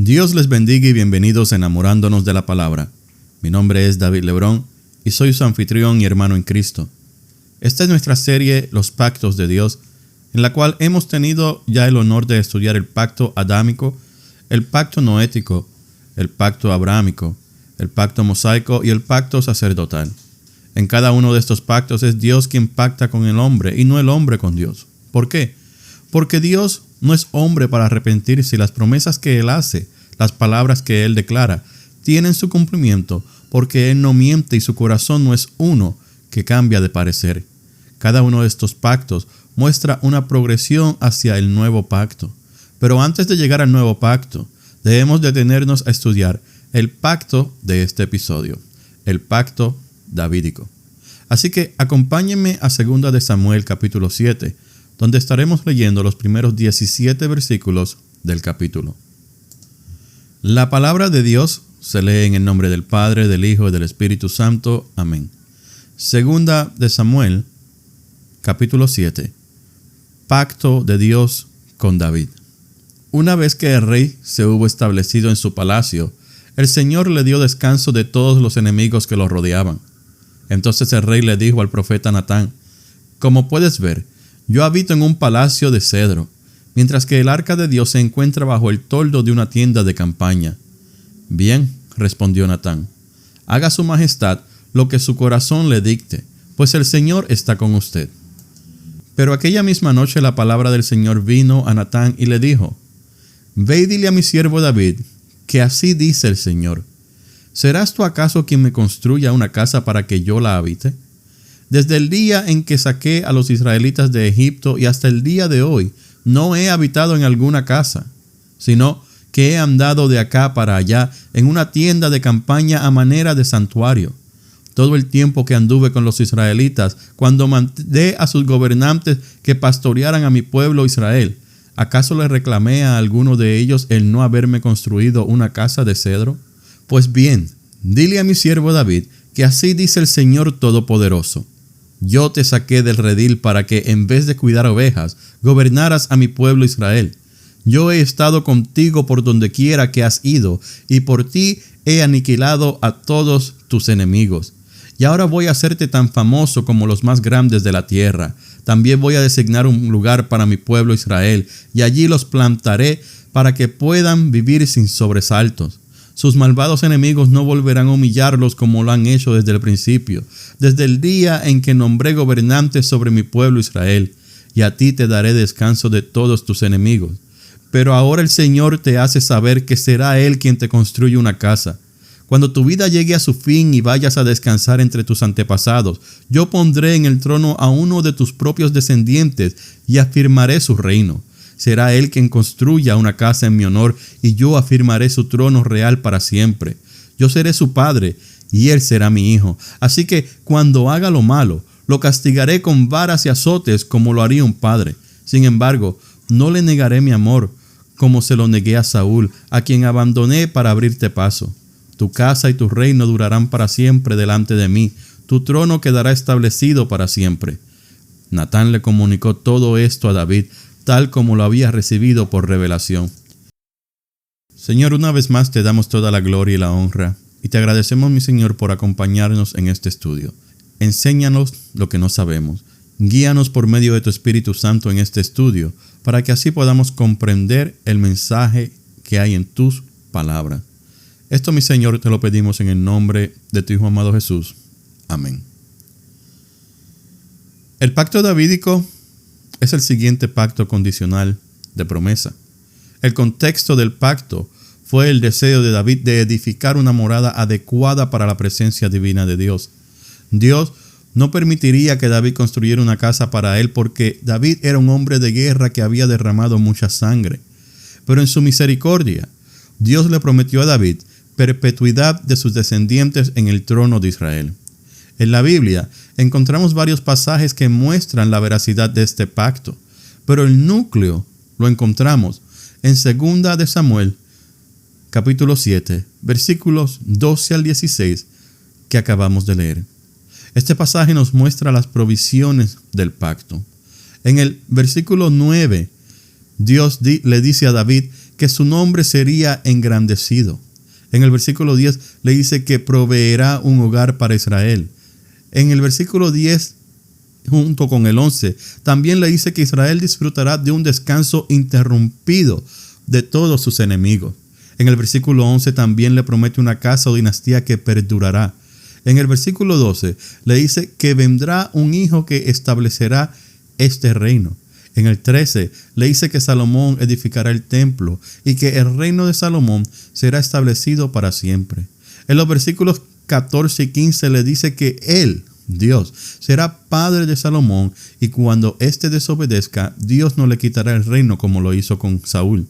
Dios les bendiga y bienvenidos a Enamorándonos de la Palabra. Mi nombre es David Lebrón y soy su anfitrión y hermano en Cristo. Esta es nuestra serie Los Pactos de Dios, en la cual hemos tenido ya el honor de estudiar el pacto adámico, el pacto noético, el pacto abrahámico, el pacto mosaico y el pacto sacerdotal. En cada uno de estos pactos es Dios quien pacta con el hombre y no el hombre con Dios. ¿Por qué? Porque Dios no es hombre para arrepentirse y las promesas que Él hace, las palabras que Él declara, tienen su cumplimiento porque Él no miente y su corazón no es uno que cambia de parecer. Cada uno de estos pactos muestra una progresión hacia el nuevo pacto. Pero antes de llegar al nuevo pacto, debemos detenernos a estudiar el pacto de este episodio, el pacto davídico. Así que acompáñenme a 2 de Samuel capítulo 7, donde estaremos leyendo los primeros 17 versículos del capítulo. La palabra de Dios se lee en el nombre del Padre, del Hijo y del Espíritu Santo. Amén. 2 de Samuel capítulo 7. Pacto de Dios con David. Una vez que el rey se hubo establecido en su palacio, el Señor le dio descanso de todos los enemigos que lo rodeaban. Entonces el rey le dijo al profeta Natán: Como puedes ver, yo habito en un palacio de cedro, mientras que el arca de Dios se encuentra bajo el toldo de una tienda de campaña. Bien, respondió Natán, haga su majestad lo que su corazón le dicte, pues el Señor está con usted. Pero aquella misma noche la palabra del Señor vino a Natán y le dijo: Ve y dile a mi siervo David, que así dice el Señor: ¿Serás tú acaso quien me construya una casa para que yo la habite? Desde el día en que saqué a los israelitas de Egipto y hasta el día de hoy, no he habitado en alguna casa, sino que he andado de acá para allá en una tienda de campaña a manera de santuario. Todo el tiempo que anduve con los israelitas, cuando mandé a sus gobernantes que pastorearan a mi pueblo Israel, ¿acaso le reclamé a alguno de ellos el no haberme construido una casa de cedro? Pues bien, dile a mi siervo David que así dice el Señor Todopoderoso: Yo te saqué del redil para que, en vez de cuidar ovejas, gobernaras a mi pueblo Israel. Yo he estado contigo por donde quiera que has ido, y por ti he aniquilado a todos tus enemigos. Y ahora voy a hacerte tan famoso como los más grandes de la tierra. También voy a designar un lugar para mi pueblo Israel, y allí los plantaré para que puedan vivir sin sobresaltos. Sus malvados enemigos no volverán a humillarlos como lo han hecho desde el principio, desde el día en que nombré gobernantes sobre mi pueblo Israel, y a ti te daré descanso de todos tus enemigos. Pero ahora el Señor te hace saber que será Él quien te construye una casa. Cuando tu vida llegue a su fin y vayas a descansar entre tus antepasados, yo pondré en el trono a uno de tus propios descendientes y afirmaré su reino. Será Él quien construya una casa en mi honor, y yo afirmaré su trono real para siempre. Yo seré su padre, y Él será mi hijo. Así que cuando haga lo malo, lo castigaré con varas y azotes como lo haría un padre. Sin embargo, no le negaré mi amor, como se lo negué a Saúl, a quien abandoné para abrirte paso. Tu casa y tu reino durarán para siempre delante de mí. Tu trono quedará establecido para siempre. Natán le comunicó todo esto a David, tal como lo había recibido por revelación. Señor, una vez más te damos toda la gloria y la honra, y te agradecemos, mi Señor, por acompañarnos en este estudio. Enséñanos lo que no sabemos. Guíanos por medio de tu Espíritu Santo en este estudio, para que así podamos comprender el mensaje que hay en tus palabras. Esto, mi Señor, te lo pedimos en el nombre de tu Hijo amado Jesús. Amén. El pacto davídico es el siguiente pacto condicional de promesa. El contexto del pacto fue el deseo de David de edificar una morada adecuada para la presencia divina de Dios. Dios no permitiría que David construyera una casa para él porque David era un hombre de guerra que había derramado mucha sangre. Pero en su misericordia, Dios le prometió a David perpetuidad de sus descendientes en el trono de Israel. En la Biblia encontramos varios pasajes que muestran la veracidad de este pacto, pero el núcleo lo encontramos en 2 de Samuel, capítulo 7, versículos 12 al 16, que acabamos de leer. Este pasaje nos muestra las provisiones del pacto. En el versículo 9, Dios le dice a David que su nombre sería engrandecido. En el versículo 10 le dice que proveerá un hogar para Israel. En el versículo 10, junto con el 11, también le dice que Israel disfrutará de un descanso interrumpido de todos sus enemigos. En el versículo 11 también le promete una casa o dinastía que perdurará. En el versículo 12 le dice que vendrá un hijo que establecerá este reino. En el 13 le dice que Salomón edificará el templo y que el reino de Salomón será establecido para siempre. En los versículos 14 y 15 le dice que él, Dios, será padre de Salomón y cuando éste desobedezca, Dios no le quitará el reino como lo hizo con Saúl.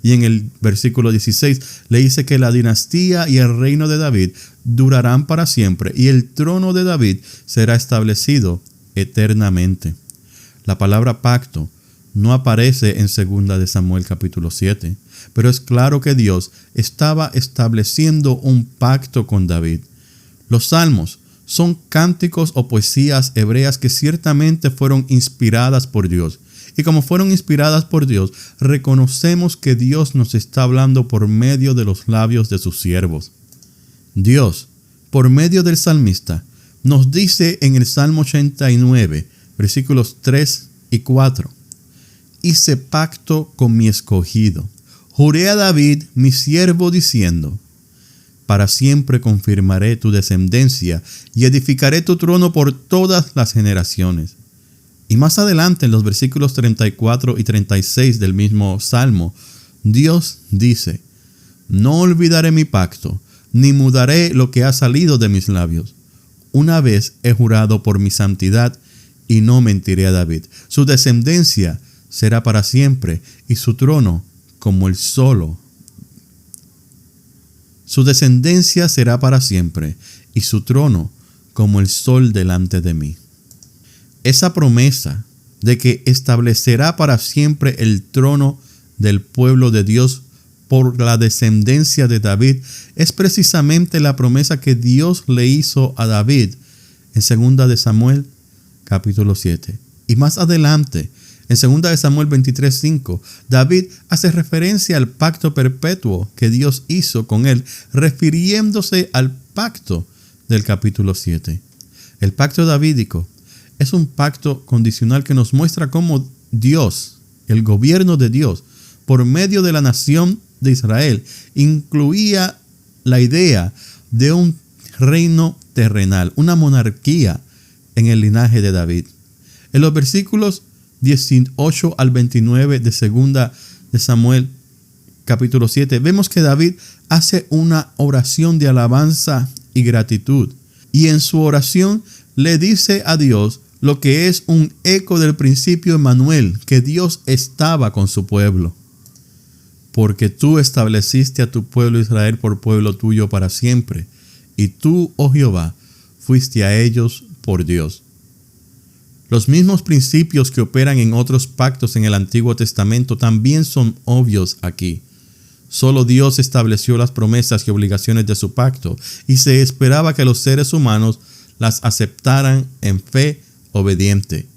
Y en el versículo 16 le dice que la dinastía y el reino de David durarán para siempre y el trono de David será establecido eternamente. La palabra pacto no aparece en 2 de Samuel capítulo 7, pero es claro que Dios estaba estableciendo un pacto con David. Los salmos son cánticos o poesías hebreas que ciertamente fueron inspiradas por Dios. Y como fueron inspiradas por Dios, reconocemos que Dios nos está hablando por medio de los labios de sus siervos. Dios, por medio del salmista, nos dice en el Salmo 89, versículos 3 y 4, hice pacto con mi escogido. Juré a David, mi siervo, diciendo, para siempre confirmaré tu descendencia y edificaré tu trono por todas las generaciones. Y más adelante en los versículos 34 y 36 del mismo Salmo, Dios dice, no olvidaré mi pacto, ni mudaré lo que ha salido de mis labios. Una vez he jurado por mi santidad y no mentiré a David. Su descendencia será para siempre y su trono como el sol. Su descendencia será para siempre y su trono como el sol delante de mí. Esa promesa de que establecerá para siempre el trono del pueblo de Dios por la descendencia de David es precisamente la promesa que Dios le hizo a David en 2 de Samuel capítulo 7. Y más adelante, en 2 de Samuel 23:5, David hace referencia al pacto perpetuo que Dios hizo con él, refiriéndose al pacto del capítulo 7. El pacto davídico es un pacto condicional que nos muestra cómo Dios, el gobierno de Dios, por medio de la nación de Israel, incluía la idea de un reino terrenal, una monarquía en el linaje de David. En los versículos 18 al 29 de 2 de Samuel capítulo 7, vemos que David hace una oración de alabanza y gratitud. Y en su oración le dice a Dios lo que es un eco del principio Emmanuel, que Dios estaba con su pueblo. Porque tú estableciste a tu pueblo Israel por pueblo tuyo para siempre, y tú, oh Jehová, fuiste a ellos por Dios. Los mismos principios que operan en otros pactos en el Antiguo Testamento también son obvios aquí. Solo Dios estableció las promesas y obligaciones de su pacto, y se esperaba que los seres humanos las aceptaran en fe obediente.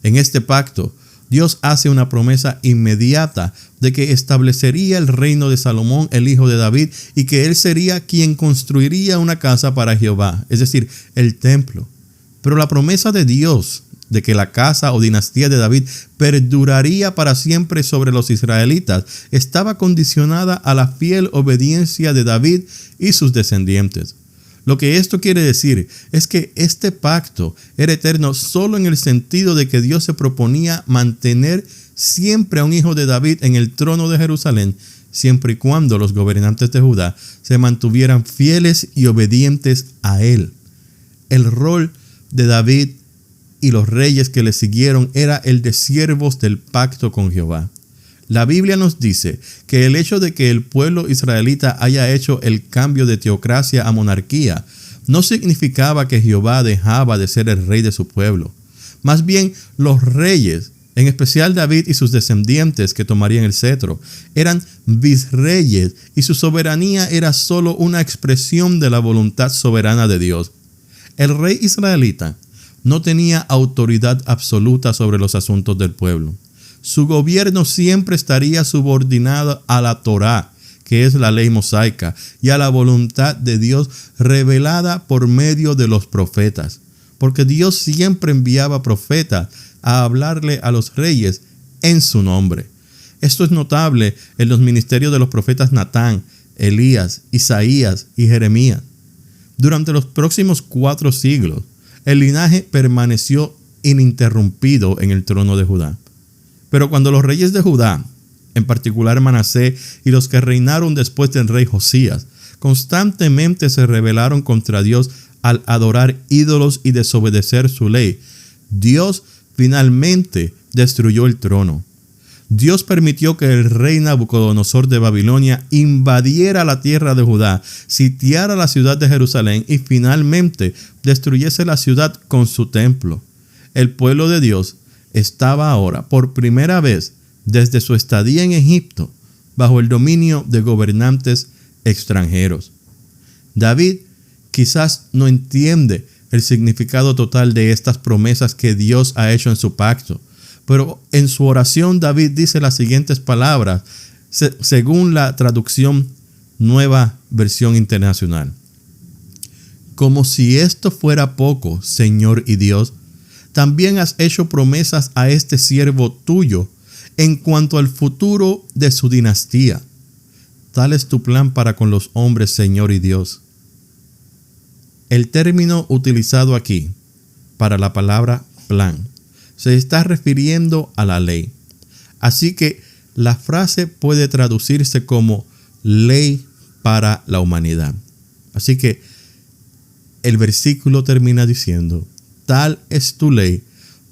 En este pacto, Dios hace una promesa inmediata de que establecería el reino de Salomón, el hijo de David, y que él sería quien construiría una casa para Jehová, es decir, el templo. Pero la promesa de Dios de que la casa o dinastía de David perduraría para siempre sobre los israelitas estaba condicionada a la fiel obediencia de David y sus descendientes. Lo que esto quiere decir es que este pacto era eterno solo en el sentido de que Dios se proponía mantener siempre a un hijo de David en el trono de Jerusalén, siempre y cuando los gobernantes de Judá se mantuvieran fieles y obedientes a él. El rol de David y los reyes que le siguieron era el de siervos del pacto con Jehová. La Biblia nos dice que el hecho de que el pueblo israelita haya hecho el cambio de teocracia a monarquía no significaba que Jehová dejaba de ser el rey de su pueblo. Más bien, los reyes, en especial David y sus descendientes que tomarían el cetro, eran virreyes y su soberanía era solo una expresión de la voluntad soberana de Dios. El rey israelita no tenía autoridad absoluta sobre los asuntos del pueblo. Su gobierno siempre estaría subordinado a la Torá, que es la ley mosaica, y a la voluntad de Dios revelada por medio de los profetas. Porque Dios siempre enviaba profetas a hablarle a los reyes en su nombre. Esto es notable en los ministerios de los profetas Natán, Elías, Isaías y Jeremías. Durante los próximos 4 siglos, el linaje permaneció ininterrumpido en el trono de Judá. Pero cuando los reyes de Judá, en particular Manasés y los que reinaron después del rey Josías, constantemente se rebelaron contra Dios al adorar ídolos y desobedecer su ley, Dios finalmente destruyó el trono. Dios permitió que el rey Nabucodonosor de Babilonia invadiera la tierra de Judá, sitiara la ciudad de Jerusalén y finalmente destruyese la ciudad con su templo. El pueblo de Dios estaba ahora, por primera vez desde su estadía en Egipto, bajo el dominio de gobernantes extranjeros. David quizás no entiende el significado total de estas promesas que Dios ha hecho en su pacto, pero en su oración David dice las siguientes palabras, según la traducción Nueva Versión Internacional. Como si esto fuera poco, Señor y Dios, también has hecho promesas a este siervo tuyo en cuanto al futuro de su dinastía. Tal es tu plan para con los hombres, Señor y Dios. El término utilizado aquí para la palabra plan se está refiriendo a la ley. Así que la frase puede traducirse como ley para la humanidad. Así que el versículo termina diciendo, tal es tu ley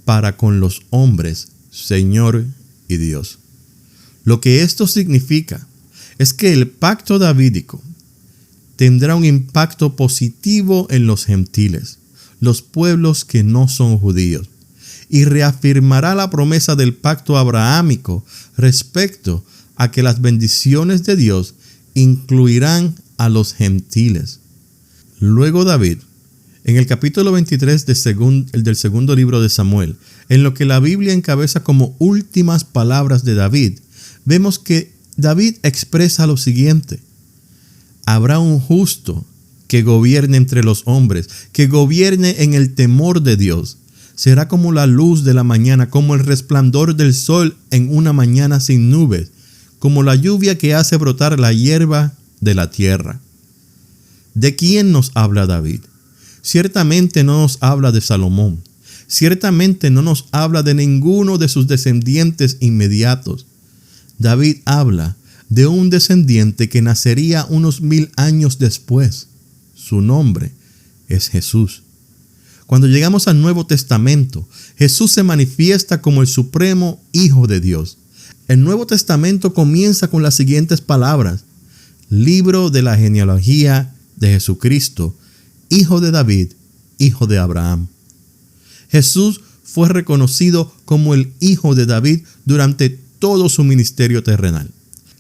para con los hombres, Señor y Dios. Lo que esto significa es que el pacto davídico tendrá un impacto positivo en los gentiles, los pueblos que no son judíos, y reafirmará la promesa del pacto abrahámico respecto a que las bendiciones de Dios incluirán a los gentiles. Luego David, en el capítulo 23 del segundo libro de Samuel, en lo que la Biblia encabeza como últimas palabras de David, vemos que David expresa lo siguiente: habrá un justo que gobierne entre los hombres, que gobierne en el temor de Dios. Será como la luz de la mañana, como el resplandor del sol en una mañana sin nubes, como la lluvia que hace brotar la hierba de la tierra. ¿De quién nos habla David? Ciertamente no nos habla de Salomón. Ciertamente no nos habla de ninguno de sus descendientes inmediatos. David habla de un descendiente que nacería unos 1000 años después. Su nombre es Jesús. Cuando llegamos al Nuevo Testamento, Jesús se manifiesta como el supremo Hijo de Dios. El Nuevo Testamento comienza con las siguientes palabras: libro de la genealogía de Jesucristo, hijo de David, hijo de Abraham. Jesús fue reconocido como el Hijo de David durante todo su ministerio terrenal.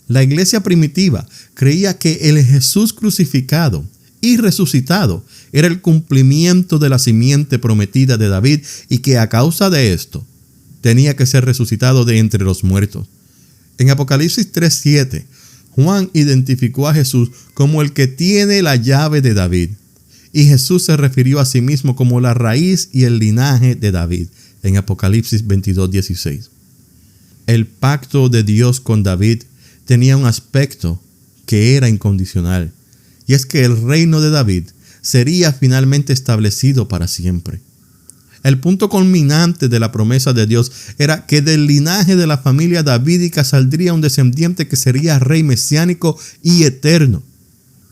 La iglesia primitiva creía que el Jesús crucificado y resucitado era el cumplimiento de la simiente prometida de David y que a causa de esto tenía que ser resucitado de entre los muertos. En Apocalipsis 3:7, Juan identificó a Jesús como el que tiene la llave de David. Y Jesús se refirió a sí mismo como la raíz y el linaje de David en Apocalipsis 22:16. El pacto de Dios con David tenía un aspecto que era incondicional, y es que el reino de David sería finalmente establecido para siempre. El punto culminante de la promesa de Dios era que del linaje de la familia davídica saldría un descendiente que sería rey mesiánico y eterno.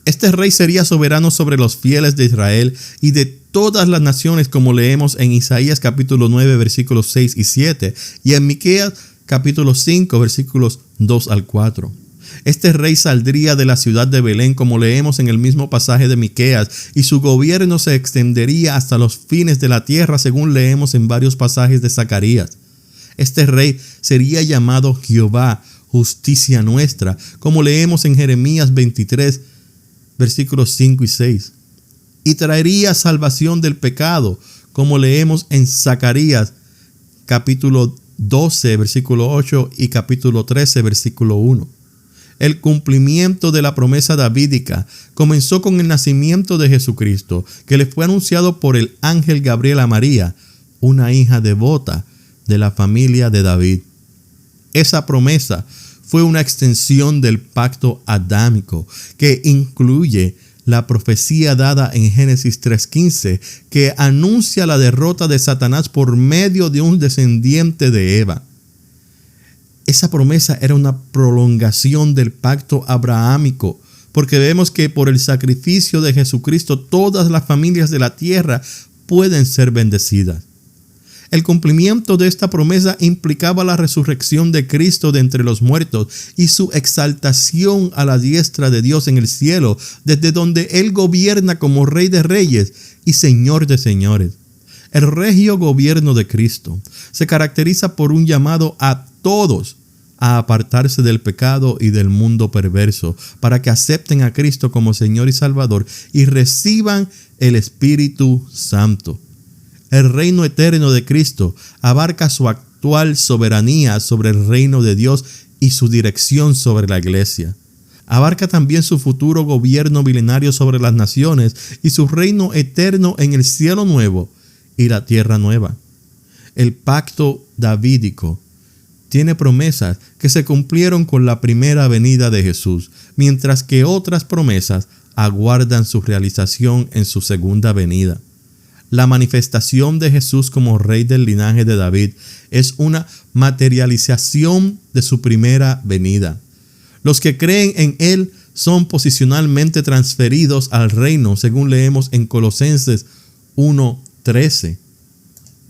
Este rey sería soberano sobre los fieles de Israel y de todas las naciones, como leemos en Isaías capítulo 9 versículos 6 y 7 y en Miqueas capítulo 5 versículos 2 al 4. Este rey saldría de la ciudad de Belén, como leemos en el mismo pasaje de Miqueas, y su gobierno se extendería hasta los fines de la tierra, según leemos en varios pasajes de Zacarías. Este rey sería llamado Jehová, justicia nuestra, como leemos en Jeremías 23, versículos 5 y 6. Y traería salvación del pecado, como leemos en Zacarías capítulo 12, versículo 8 y capítulo 13, versículo 1. El cumplimiento de la promesa davídica comenzó con el nacimiento de Jesucristo, que le fue anunciado por el ángel Gabriel a María, una hija devota de la familia de David. Esa promesa fue una extensión del pacto adámico, que incluye la profecía dada en Génesis 3:15, que anuncia la derrota de Satanás por medio de un descendiente de Eva. Esa promesa era una prolongación del pacto abrahámico, porque vemos que por el sacrificio de Jesucristo todas las familias de la tierra pueden ser bendecidas. El cumplimiento de esta promesa implicaba la resurrección de Cristo de entre los muertos y su exaltación a la diestra de Dios en el cielo, desde donde Él gobierna como Rey de Reyes y Señor de Señores. El regio gobierno de Cristo se caracteriza por un llamado a todos a apartarse del pecado y del mundo perverso, para que acepten a Cristo como Señor y Salvador y reciban el Espíritu Santo. El reino eterno de Cristo abarca su actual soberanía sobre el reino de Dios y su dirección sobre la iglesia. Abarca también su futuro gobierno milenario sobre las naciones y su reino eterno en el cielo nuevo y la tierra nueva. El pacto davídico tiene promesas que se cumplieron con la primera venida de Jesús, mientras que otras promesas aguardan su realización en su segunda venida. La manifestación de Jesús como Rey del linaje de David es una materialización de su primera venida. Los que creen en Él son posicionalmente transferidos al reino, según leemos en Colosenses 1:13,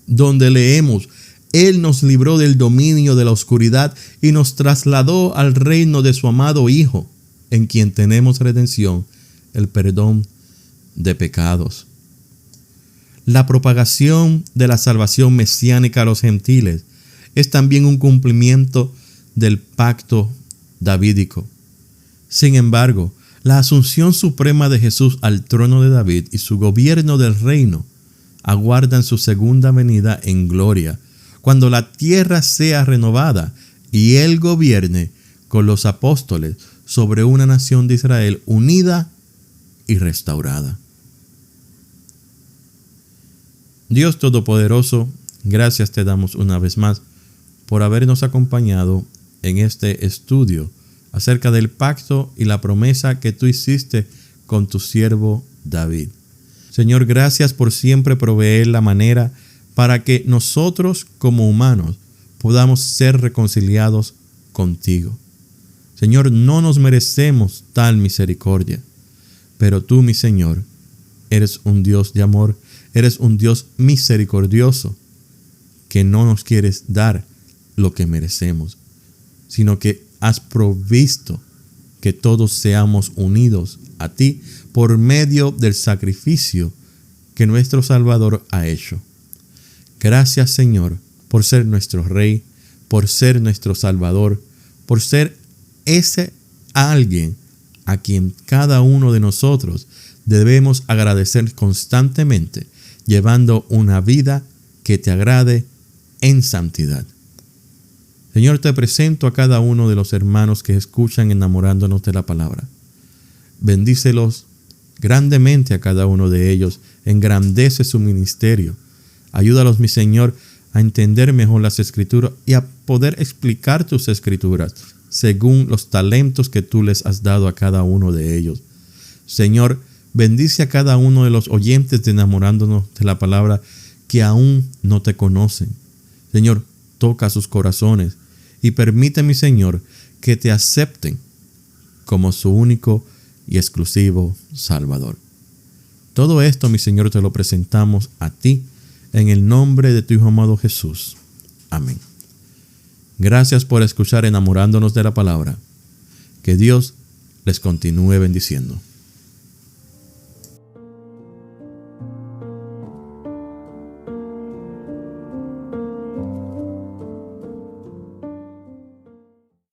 donde leemos: Él nos libró del dominio de la oscuridad y nos trasladó al reino de su amado Hijo, en quien tenemos redención, el perdón de pecados. La propagación de la salvación mesiánica a los gentiles es también un cumplimiento del pacto davídico. Sin embargo, la asunción suprema de Jesús al trono de David y su gobierno del reino aguardan su segunda venida en gloria, cuando la tierra sea renovada y Él gobierne con los apóstoles sobre una nación de Israel unida y restaurada. Dios Todopoderoso, gracias te damos una vez más por habernos acompañado en este estudio acerca del pacto y la promesa que tú hiciste con tu siervo David. Señor, gracias por siempre proveer la manera para que nosotros como humanos podamos ser reconciliados contigo. Señor, no nos merecemos tal misericordia, pero tú, mi Señor, eres un Dios de amor, eres un Dios misericordioso, que no nos quieres dar lo que merecemos, sino que has provisto que todos seamos unidos a ti por medio del sacrificio que nuestro Salvador ha hecho. Gracias, Señor, por ser nuestro Rey, por ser nuestro Salvador, por ser ese alguien a quien cada uno de nosotros debemos agradecer constantemente, llevando una vida que te agrade en santidad. Señor, te presento a cada uno de los hermanos que escuchan enamorándonos de la palabra. Bendícelos grandemente a cada uno de ellos, engrandece su ministerio. Ayúdalos, mi Señor, a entender mejor las Escrituras y a poder explicar tus Escrituras según los talentos que tú les has dado a cada uno de ellos. Señor, bendice a cada uno de los oyentes de enamorándonos de la palabra que aún no te conocen. Señor, toca sus corazones y permite, mi Señor, que te acepten como su único y exclusivo Salvador. Todo esto, mi Señor, te lo presentamos a ti en el nombre de tu Hijo amado Jesús. Amén. Gracias por escuchar enamorándonos de la palabra. Que Dios les continúe bendiciendo.